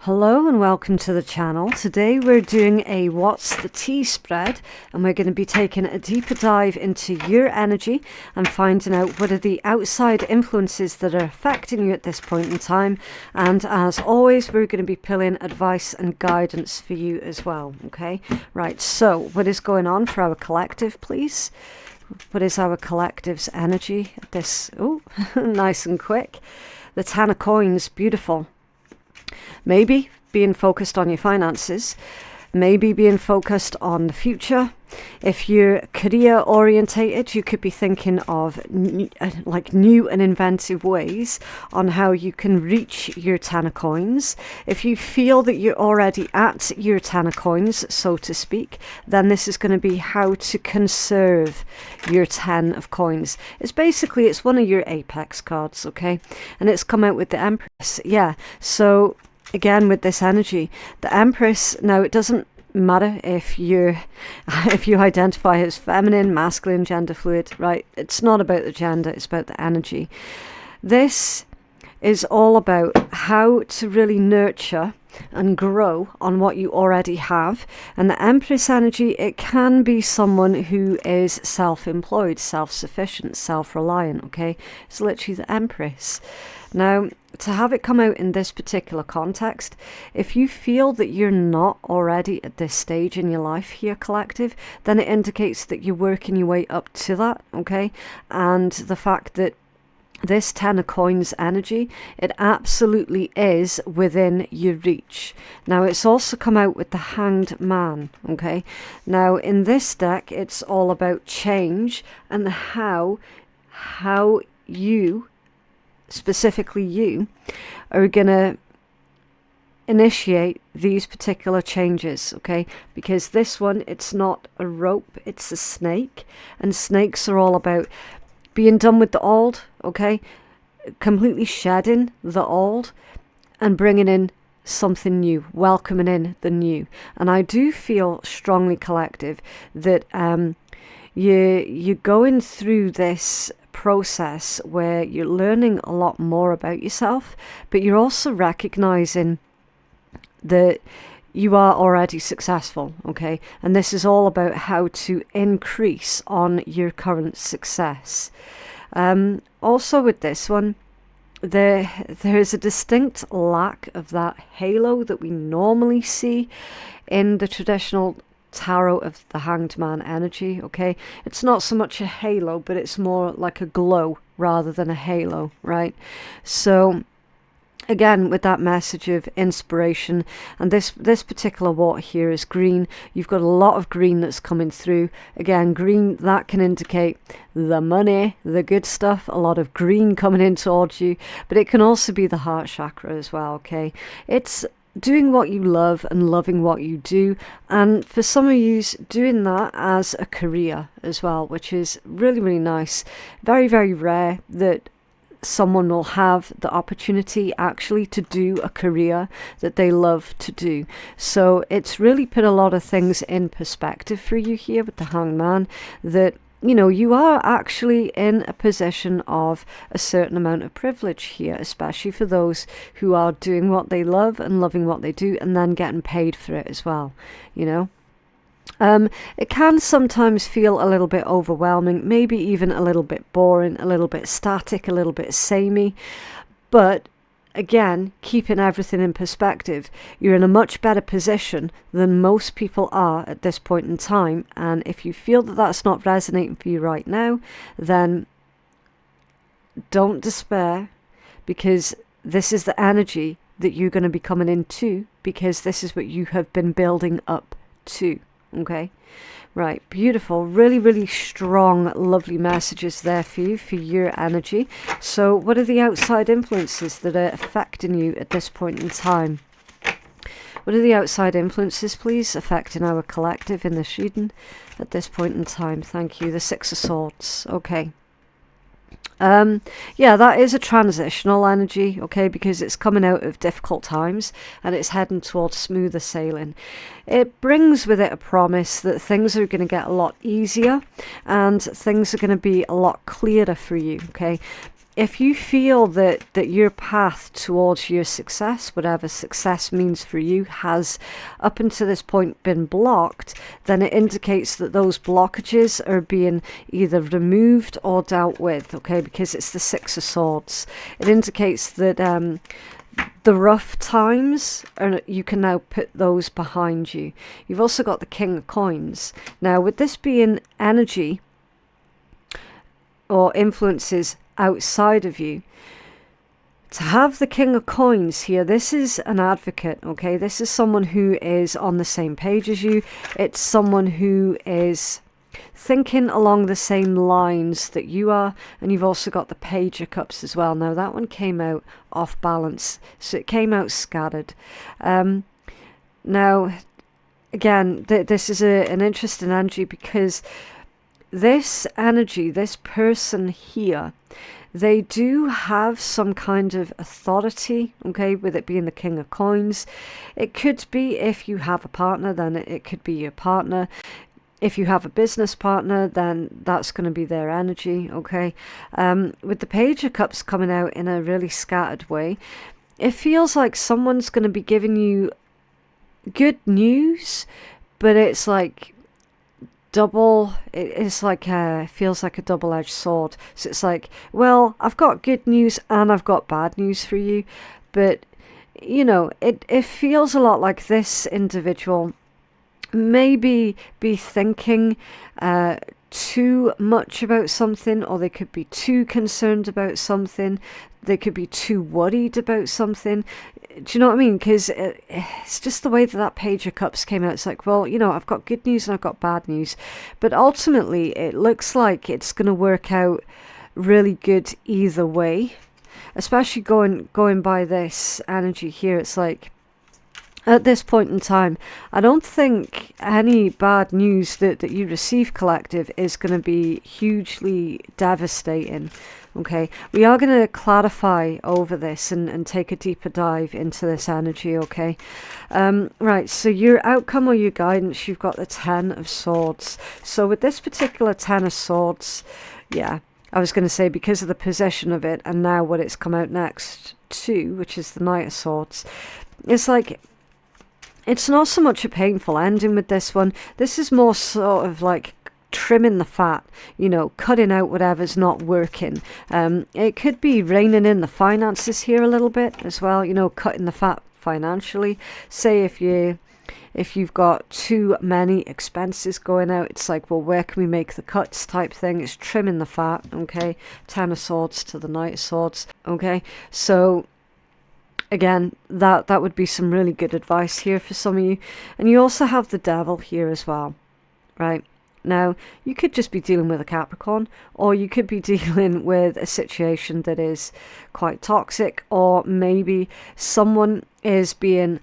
Hello and welcome to the channel. Today we're doing a What's the Tea spread, and we're going to be taking a deeper dive into your energy and finding out what are the outside influences that are affecting you at this point in time. And as always, we're going to be pulling advice and guidance for you as well. Okay, right, so what is going on for our collective, please? What is our collective's energy at this? Oh, nice and quick. The Ten of Coins, beautiful. Maybe being focused on your finances, maybe being focused on the future. If you're career orientated, you could be thinking of new and inventive ways on how you can reach your 10 of coins. If you feel that you're already at your 10 of coins, so to speak, then this is going to be how to conserve your 10 of coins. It's one of your apex cards, okay? And it's come out with the Empress. Yeah, so again, with this energy, the Empress, now it doesn't matter if you identify as feminine, masculine, gender fluid, right? It's not about the gender, it's about the energy. This is all about how to really nurture and grow on what you already have. And the Empress energy, it can be someone who is self-employed, self-sufficient, self-reliant, okay? It's literally the Empress. Now, to have it come out in this particular context, if you feel that you're not already at this stage in your life here, collective, then it indicates that you're working your way up to that, okay? And the fact that this 10 of coins energy, it absolutely is within your reach. Now, it's also come out with the Hanged Man, okay? Now, in this deck, it's all about change and how you, specifically you, are going to initiate these particular changes, okay? Because this one, it's not a rope, it's a snake. And snakes are all about being done with the old, okay? Completely shedding the old and bringing in something new, welcoming in the new. And I do feel strongly, collective, that you're going through this process where you're learning a lot more about yourself, but you're also recognizing that you are already successful, okay? And this is all about how to increase on your current success. Also with this one, there is a distinct lack of that halo that we normally see in the traditional tarot of the Hanged Man energy, okay? It's not so much a halo, but it's more like a glow rather than a halo, right? So again, with that message of inspiration, and this particular water here is green. You've got a lot of green that's coming through. Again, green, that can indicate the money, the good stuff, a lot of green coming in towards you, but it can also be the heart chakra as well, okay? It's doing what you love and loving what you do, and for some of you, doing that as a career as well, which is really, really nice. Very, very rare that someone will have the opportunity actually to do a career that they love to do. So it's really put a lot of things in perspective for you here with the Hanged Man, that you know, you are actually in a position of a certain amount of privilege here, especially for those who are doing what they love and loving what they do and then getting paid for it as well, you know. It can sometimes feel a little bit overwhelming, maybe even a little bit boring, a little bit static, a little bit samey, but again, keeping everything in perspective, you're in a much better position than most people are at this point in time. And if you feel that that's not resonating for you right now, then don't despair, because this is the energy that you're going to be coming into, because this is what you have been building up to. Okay, right, beautiful, really, really strong, lovely messages there for you, for your energy. So what are the outside influences that are affecting you at this point in time? What are the outside influences, please, affecting our collective in this reading at this point in time? Thank you. The Six of Swords. Okay. Yeah, that is a transitional energy, okay, because it's coming out of difficult times and it's heading towards smoother sailing. It brings with it a promise that things are going to get a lot easier and things are going to be a lot clearer for you, okay? if you feel that your path towards your success, whatever success means for you, has up until this point been blocked, then it indicates that those blockages are being either removed or dealt with, okay, because it's the Six of Swords. It indicates that the rough times, you can now put those behind you. You've also got the King of Coins. Now, with this being energy or influences outside of you, to have the King of Coins here, this is an advocate, okay? This is someone who is on the same page as you. It's someone who is thinking along the same lines that you are. And you've also got the Page of Cups as well. Now, that one came out off balance, so it came out scattered. Now, again, this is an interesting energy, because this energy, this person here, they do have some kind of authority, okay, with it being the King of Coins. It could be, if you have a partner, then it could be your partner. If you have a business partner, then that's going to be their energy, okay? With the Page of Cups coming out in a really scattered way, it feels like someone's going to be giving you good news, but it's like it's like feels like a double-edged sword. So it's like, well, I've got good news and I've got bad news for you, but you know, it feels a lot like this individual maybe be thinking too much about something, or they could be too concerned about something, they could be too worried about something. Do you know what I mean? Because it's just the way that Page of Cups came out. It's like, well, you know, I've got good news and I've got bad news, but ultimately it looks like it's going to work out really good either way, especially going by this energy here. It's like, at this point in time, I don't think any bad news that you receive, collective, is going to be hugely devastating. Okay, we are going to clarify over this and take a deeper dive into this energy, okay? Right, so your outcome or your guidance, you've got the Ten of Swords. So with this particular Ten of Swords, yeah, I was going to say, because of the position of it and now what it's come out next to, which is the Knight of Swords, it's like, it's not so much a painful ending with this one. This is more sort of like trimming the fat, you know, cutting out whatever's not working. It could be reining in the finances here a little bit as well, you know, cutting the fat financially. Say if you've got too many expenses going out, it's like, well, where can we make the cuts type thing. It's trimming the fat, okay? Ten of Swords to the Knight of Swords, okay? So again, that would be some really good advice here for some of you. And you also have the Devil here as well, right? Now, you could just be dealing with a Capricorn, or you could be dealing with a situation that is quite toxic, or maybe someone is being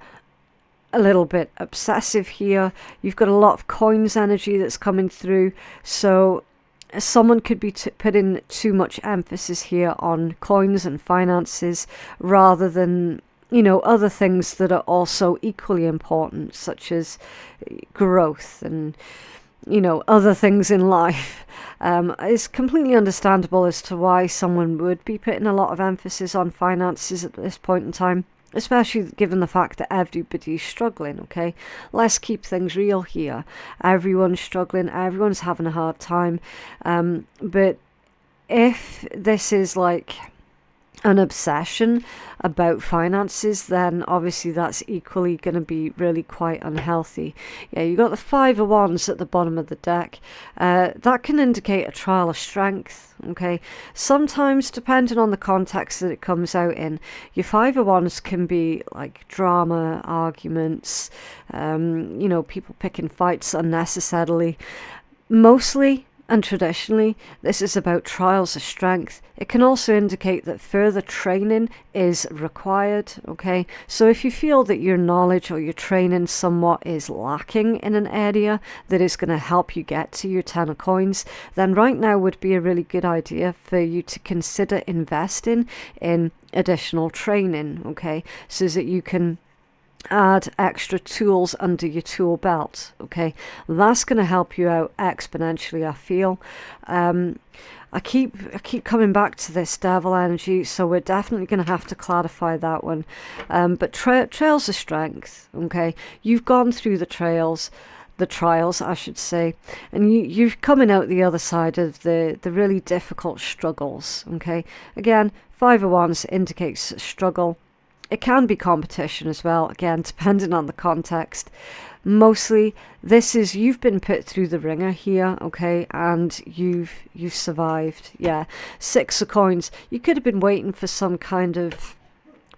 a little bit obsessive here. You've got a lot of coins energy that's coming through, so someone could be putting too much emphasis here on coins and finances rather than, you know, other things that are also equally important, such as growth and, you know, other things in life. It's completely understandable as to why someone would be putting a lot of emphasis on finances at this point in time, especially given the fact that everybody's struggling, okay? Let's keep things real here. Everyone's struggling, everyone's having a hard time. But if this is like an obsession about finances, then obviously that's equally going to be really quite unhealthy. Yeah, you got the Five of Wands at the bottom of the deck. That can indicate a trial of strength, okay? Sometimes, depending on the context that it comes out in, your Five of Wands can be like drama, arguments, you know, people picking fights unnecessarily. Mostly and traditionally, this is about trials of strength. It can also indicate that further training is required, okay? So if you feel that your knowledge or your training somewhat is lacking in an area that is going to help you get to your Ten of Coins, then right now would be a really good idea for you to consider investing in additional training, okay? So that you can add extra tools under your tool belt. Okay, that's going to help you out exponentially, I feel. I keep coming back to this devil energy, so we're definitely going to have to clarify that one. But trails of strength. Okay, you've gone through the trials, I should say, and you're coming out the other side of the really difficult struggles. Okay, again, 5 of Wands indicates struggle. It can be competition as well, again, depending on the context. Mostly, this is you've been put through the ringer here, okay, and you've survived. Yeah, 6 of Coins. You could have been waiting for some kind of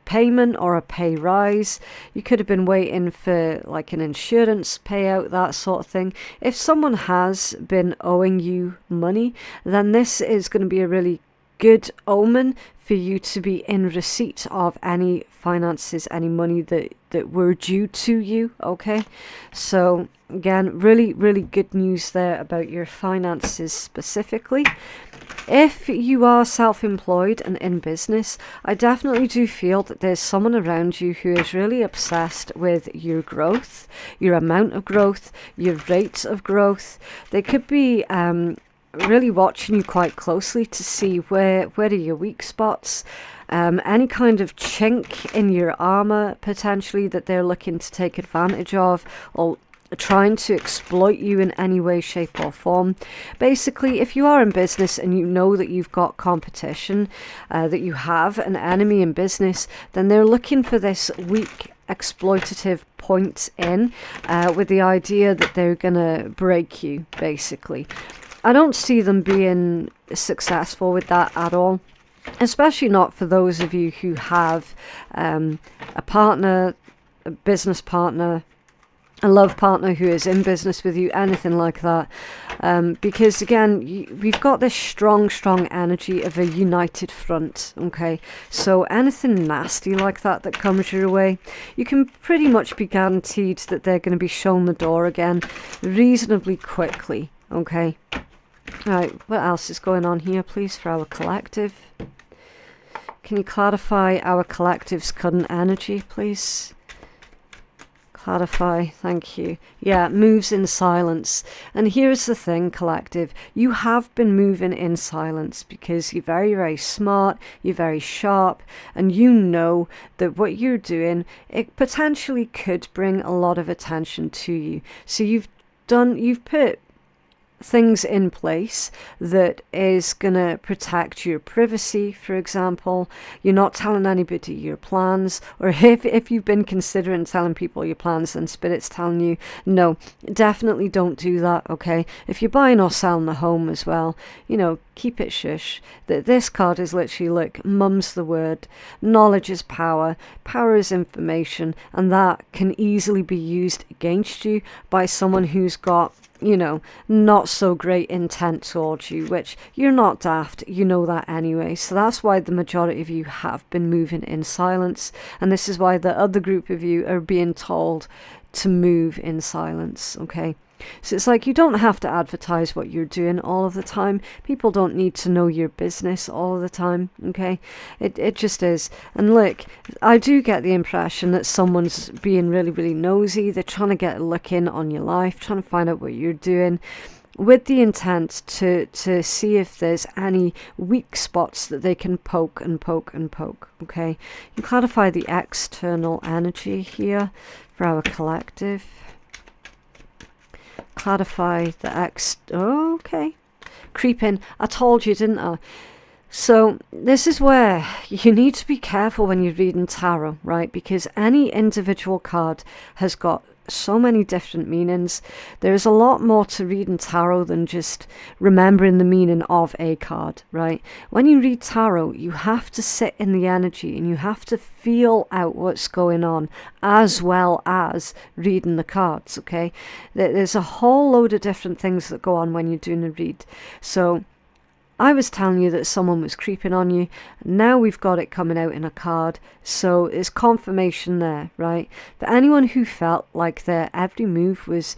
payment or a pay rise. You could have been waiting for like an insurance payout, that sort of thing. If someone has been owing you money, then this is going to be a really good omen for you to be in receipt of any finances, any money that were due to you. Okay, so again, really good news there about your finances specifically. If you are self-employed and in business, I definitely do feel that there's someone around you who is really obsessed with your growth, your amount of growth, your rates of growth. They could be really watching you quite closely to see where are your weak spots, any kind of chink in your armor potentially that they're looking to take advantage of, or trying to exploit you in any way, shape or form. Basically, if you are in business and you know that you've got competition, that you have an enemy in business, then they're looking for this weak exploitative point in with the idea that they're gonna break you, basically. I don't see them being successful with that at all, especially not for those of you who have a partner, a business partner, a love partner who is in business with you, anything like that. Because again, we've got this strong energy of a united front. Okay, so anything nasty like that comes your way, you can pretty much be guaranteed that they're going to be shown the door again reasonably quickly. Okay. Right, what else is going on here, please, for our collective? Can you clarify our collective's current energy, please? Clarify, thank you. Yeah, moves in silence. And here's the thing, collective. You have been moving in silence because you're very smart, you're very sharp, and you know that what you're doing, it potentially could bring a lot of attention to you. So you've put things in place that is going to protect your privacy, for example. You're not telling anybody your plans, or if you've been considering telling people your plans, then Spirit's telling you, no, definitely don't do that, okay? If you're buying or selling a home as well, you know, keep it shush. This card is literally, look, mum's the word. Knowledge is power. Power is information, and that can easily be used against you by someone who's got, you know, not so great intent towards you, which you're not daft, you know that anyway. So that's why the majority of you have been moving in silence, and this is why the other group of you are being told to move in silence, okay? So it's like you don't have to advertise what you're doing all of the time. People don't need to know your business all of the time, okay? It just is. And look, I do get the impression that someone's being really nosy. They're trying to get a look in on your life, trying to find out what you're doing, with the intent to see if there's any weak spots that they can poke, okay? You clarify the external energy here for our collective. Clarify the okay. Creeping. I told you, didn't I? So this is where you need to be careful when you're reading tarot, right? Because any individual card has got so many different meanings. There's a lot more to reading tarot than just remembering the meaning of a card, right? When you read tarot, you have to sit in the energy and you have to feel out what's going on, as well as reading the cards, okay? There's a whole load of different things that go on when you're doing a read. So I was telling you that someone was creeping on you. Now we've got it coming out in a card. So it's confirmation there, right? For anyone who felt like their every move was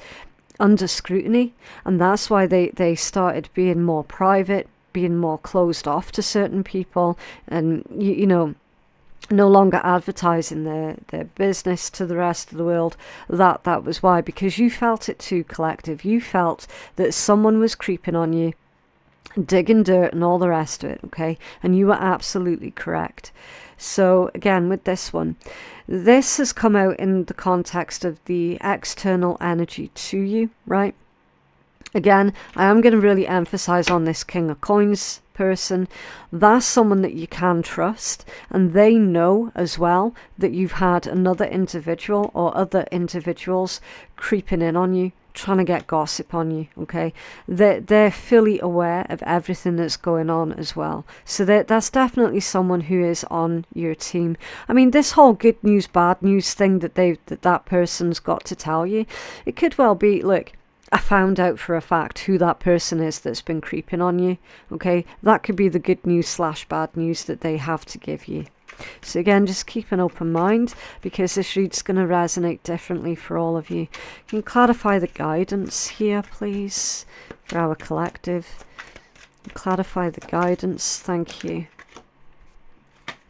under scrutiny, and that's why they started being more private, being more closed off to certain people, and, you know, no longer advertising their business to the rest of the world. That was why, because you felt it too, collective. You felt that someone was creeping on you, digging dirt and all the rest of it, okay? And you were absolutely correct. So again, with this one, this has come out in the context of the external energy to you, right? Again, I am going to really emphasize on this King of Coins person. That's someone that you can trust, and they know as well that you've had another individual or other individuals creeping in on you, trying to get gossip on you, okay? They're fully aware of everything that's going on as well. So that's definitely someone who is on your team. I mean, this whole good news, bad news thing that person's got to tell you, it could well be, look, I found out for a fact who that person is that's been creeping on you, okay? That could be the good news / bad news that they have to give you. So again, just keep an open mind, because this read's going to resonate differently for all of you. Can you clarify the guidance here, please, for our collective? Clarify the guidance, thank you.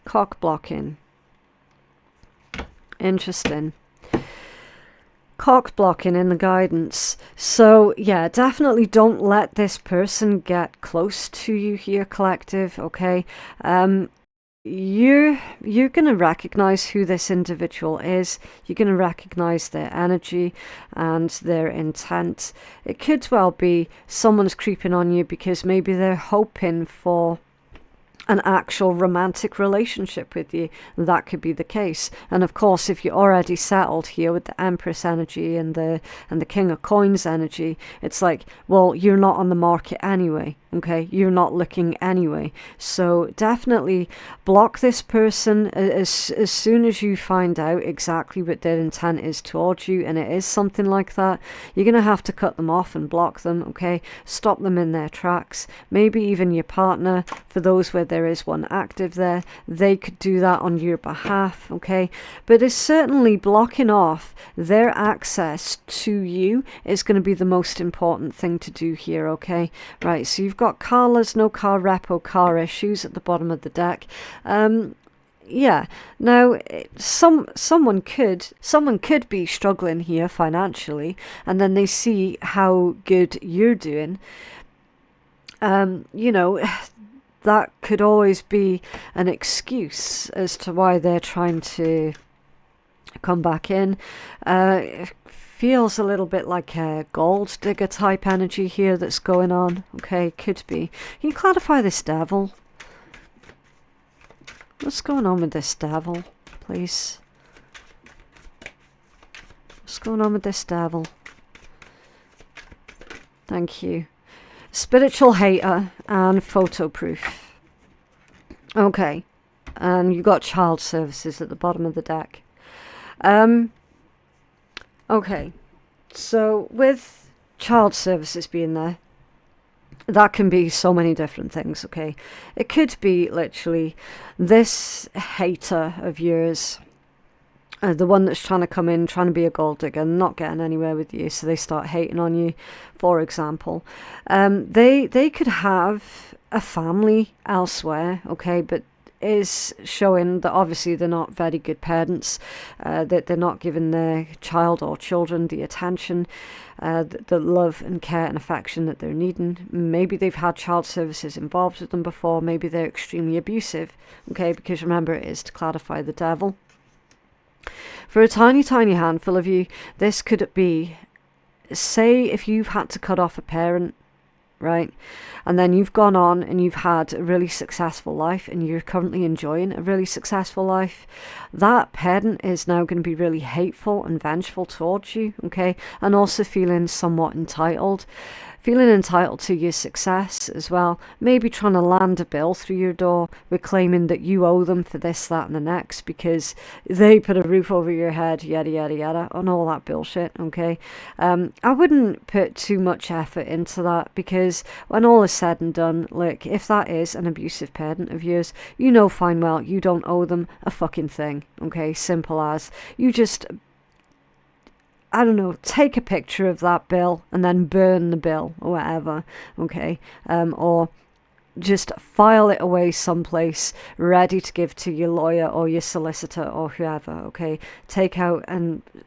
Cock blocking. Interesting. Cock blocking in the guidance. So yeah, definitely don't let this person get close to you here, collective, okay? You're going to recognize who this individual is. You're going to recognize their energy and their intent. It could well be someone's creeping on you because maybe they're hoping for an actual romantic relationship with you. That could be the case. And of course, if you're already settled here with the Empress energy and the King of Coins energy, it's like, well, you're not on the market anyway, okay? You're not looking anyway. So definitely block this person as soon as you find out exactly what their intent is towards you, and it is something like that. You're going to have to cut them off and block them, okay? Stop them in their tracks. Maybe even your partner, for those where there is one active there, they could do that on your behalf, okay? But it's certainly blocking off their access to you is going to be the most important thing to do here, okay? Right, so you've got carless, no car repo, car issues at the bottom of the deck. Yeah, now someone could be struggling here financially, and then they see how good you're doing. You know, that could always be an excuse as to why they're trying to come back in. It feels a little bit like a gold digger type energy here that's going on. Okay, could be. Can you clarify this devil? What's going on with this devil, please? What's going on with this devil? Thank you. Spiritual hater and photo proof. Okay. And you got child services at the bottom of the deck. Okay. So with child services being there, that can be so many different things, okay? It could be literally this hater of yours, the one that's trying to come in, trying to be a gold digger, not getting anywhere with you, so they start hating on you, for example. They could have a family elsewhere, okay, but is showing that obviously they're not very good parents, that they're not giving their child or children the attention, the love and care and affection that they're needing. Maybe they've had child services involved with them before, maybe they're extremely abusive, okay, because remember, it is to clarify the devil. For a tiny handful of you, this could be, say if you've had to cut off a parent, right, and then you've gone on and you've had a really successful life and you're currently enjoying a really successful life, that parent is now going to be really hateful and vengeful towards you, okay, and also feeling somewhat entitled to your success as well, maybe trying to land a bill through your door with claiming that you owe them for this, that and the next because they put a roof over your head, yada yada yada, and all that bullshit, okay? I wouldn't put too much effort into that, because when all is said and done, look, if that is an abusive parent of yours, you know fine well you don't owe them a fucking thing, okay? Simple as. You just, I don't know, take a picture of that bill and then burn the bill or whatever, okay? Or just file it away someplace, ready to give to your lawyer or your solicitor or whoever, okay? Take out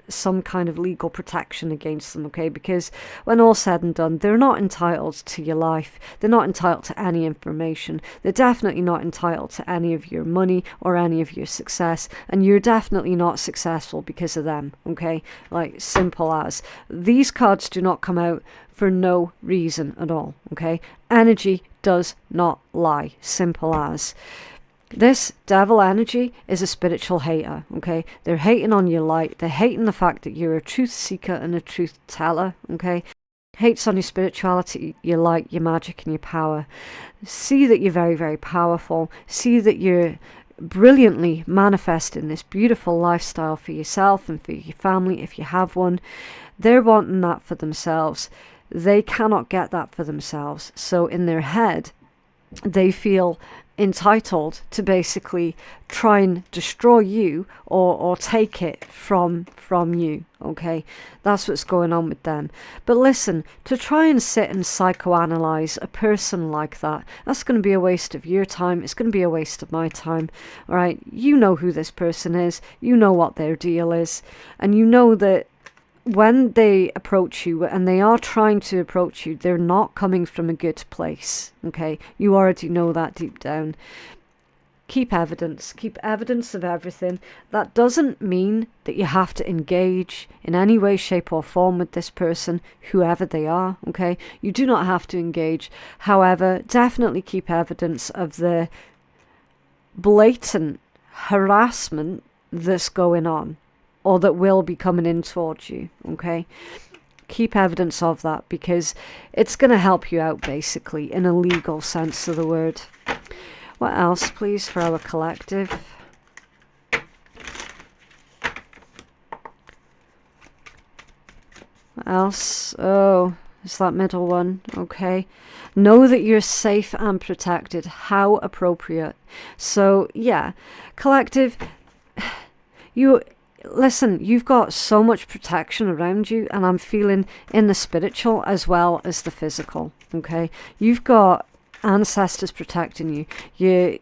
some kind of legal protection against them, okay? Because when all's said and done, they're not entitled to your life. They're not entitled to any information. They're definitely not entitled to any of your money or any of your success. And you're definitely not successful because of them, okay? Like, simple as. These cards do not come out for no reason at all, okay? Energy does not lie, simple as. This devil energy is a spiritual hater, okay? They're hating on your light. They're hating the fact that you're a truth seeker and a truth teller, okay? Hates on your spirituality, your light, your magic, and your power. See that you're very, very powerful. See that you're brilliantly manifesting this beautiful lifestyle for yourself and for your family if you have one. They're wanting that for themselves. They cannot get that for themselves. So in their head, they feel entitled to basically try and destroy you or take it from you, okay? That's what's going on with them. But listen, to try and sit and psychoanalyze a person like that, that's going to be a waste of your time. It's going to be a waste of my time, all right? You know who this person is. You know what their deal is. And you know that when they approach you, and they are trying to approach you, they're not coming from a good place, okay? You already know that deep down. Keep evidence of everything. That doesn't mean that you have to engage in any way, shape or form with this person, whoever they are, okay? You do not have to engage. However, definitely keep evidence of the blatant harassment that's going on, or that will be coming in towards you, okay? Keep evidence of that, because it's going to help you out, basically, in a legal sense of the word. What else, please, for our collective? What else? Oh, it's that middle one, okay. Know that you're safe and protected. How appropriate. So, yeah, collective, listen, you've got so much protection around you, and I'm feeling in the spiritual as well as the physical, okay? You've got ancestors protecting you, your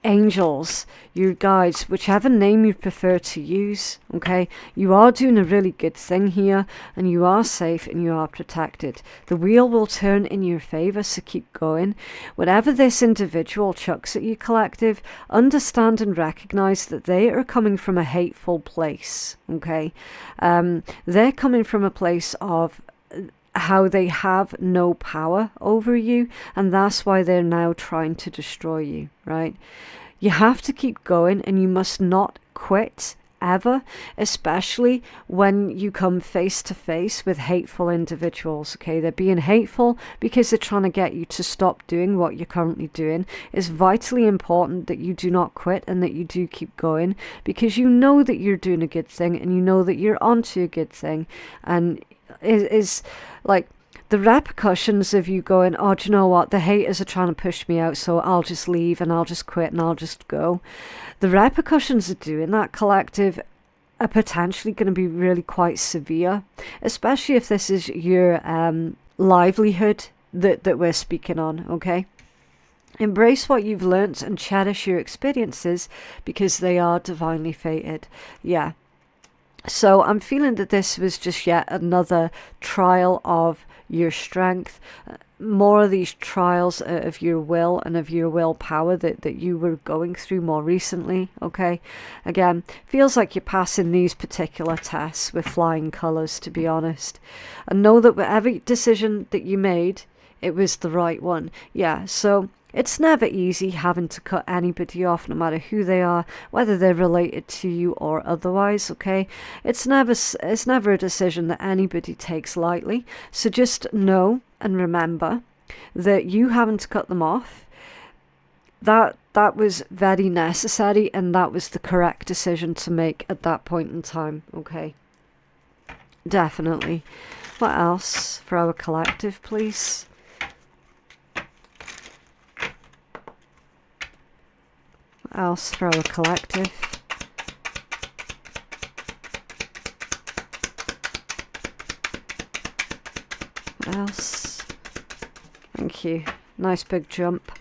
angels, your guides, whichever name you prefer to use, okay? You are doing a really good thing here, and you are safe and you are protected. The wheel will turn in your favor, so keep going. Whatever this individual chucks at you, collective, understand and recognize that they are coming from a hateful place, okay? They're coming from a place of how they have no power over you, and that's why they're now trying to destroy you, right? You have to keep going, and you must not quit ever, especially when you come face to face with hateful individuals, okay? They're being hateful because they're trying to get you to stop doing what you're currently doing. It's vitally important that you do not quit and that you do keep going, because you know that you're doing a good thing, and you know that you're onto a good thing, and is like the repercussions of you going, oh, do you know what, the haters are trying to push me out, so I'll just leave and I'll just quit and I'll just go. The repercussions of doing that, collective, are potentially going to be really quite severe, especially if this is your livelihood that we're speaking on, okay? Embrace what you've learnt and cherish your experiences, because they are divinely fated. Yeah. So I'm feeling that this was just yet another trial of your strength, more of these trials of your will and of your willpower that you were going through more recently, okay? Again, feels like you're passing these particular tests with flying colours, to be honest. And know that whatever decision that you made, it was the right one. Yeah, so it's never easy having to cut anybody off, no matter who they are, whether they're related to you or otherwise, okay? It's never a decision that anybody takes lightly. So just know and remember that you having to cut them off, that was very necessary, and that was the correct decision to make at that point in time, okay? Definitely. What else for our collective, please? What else for our collective? What else? Thank you. Nice big jump.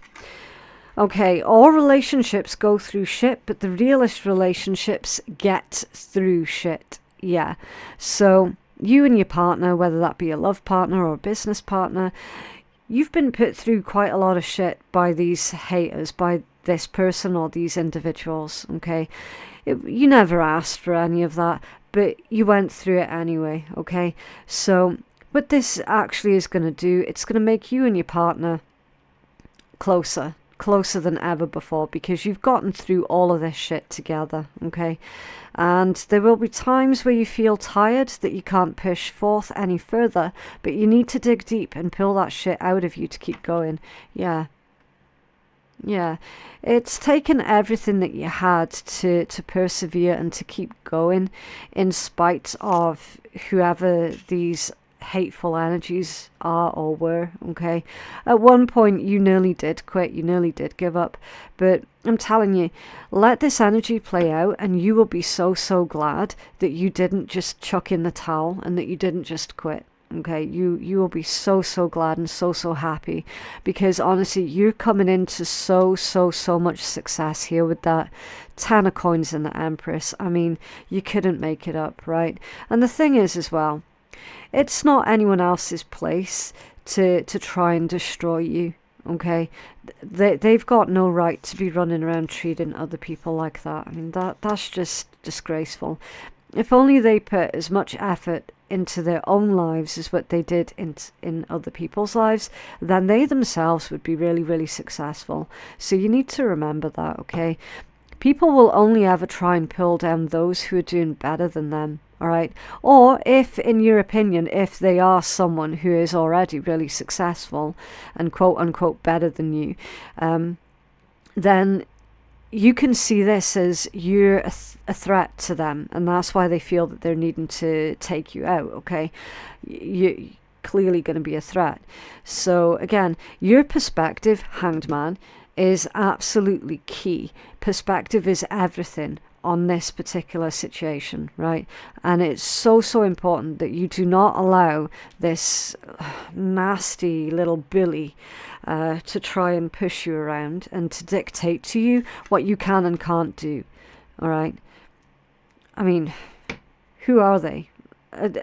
Okay, all relationships go through shit, but the realest relationships get through shit. Yeah. So you and your partner, whether that be a love partner or a business partner, you've been put through quite a lot of shit by these haters, by this person or these individuals, okay? You never asked for any of that, but you went through it anyway, okay? So what this actually is going to do, it's going to make you and your partner closer than ever before, because you've gotten through all of this shit together, okay? And there will be times where you feel tired, that you can't push forth any further, but you need to dig deep and pull that shit out of you to keep going. Yeah. It's taken everything that you had to persevere and to keep going, in spite of whoever these hateful energies are or were, okay? At one point you nearly did quit, you nearly did give up, but I'm telling you, let this energy play out and you will be so glad that you didn't just chuck in the towel and that you didn't just quit. Okay, you will be so glad and so happy, because honestly you're coming into so much success here with that 10 of coins and the Empress. I mean, you couldn't make it up, right? And the thing is as well, it's not anyone else's place to try and destroy you, okay? They've got no right to be running around treating other people like that. I mean, that's just disgraceful. If only they put as much effort into their own lives as what they did in other people's lives, then they themselves would be really successful. So you need to remember that, okay? People will only ever try and pull down those who are doing better than them, all right? Or if, in your opinion, if they are someone who is already really successful and quote unquote better than you, then you can see this as you're a threat to them, and that's why they feel that they're needing to take you out, okay? You're clearly going to be a threat. So again, your perspective, Hanged Man, is absolutely key. Perspective is everything on this particular situation, right? And it's so important that you do not allow this nasty little bully to try and push you around and to dictate to you what you can and can't do, all right? I mean, who are they?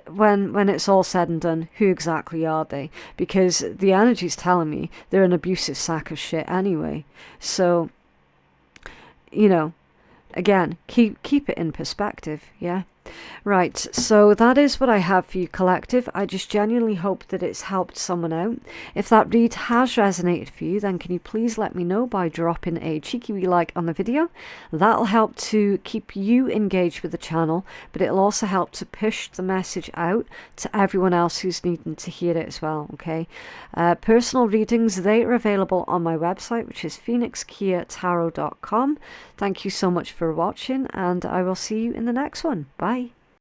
When it's all said and done, who exactly are they? Because the energy's telling me they're an abusive sack of shit anyway. So, you know, again, keep it in perspective, yeah? Right, so that is what I have for you, collective. I just genuinely hope that it's helped someone out. If that read has resonated for you, then can you please let me know by dropping a cheeky wee like on the video. That'll help to keep you engaged with the channel, but it'll also help to push the message out to everyone else who's needing to hear it as well, okay? Personal readings, they are available on my website, which is phoenixkeiatarot.com. Thank you so much for watching, and I will see you in the next one. Bye.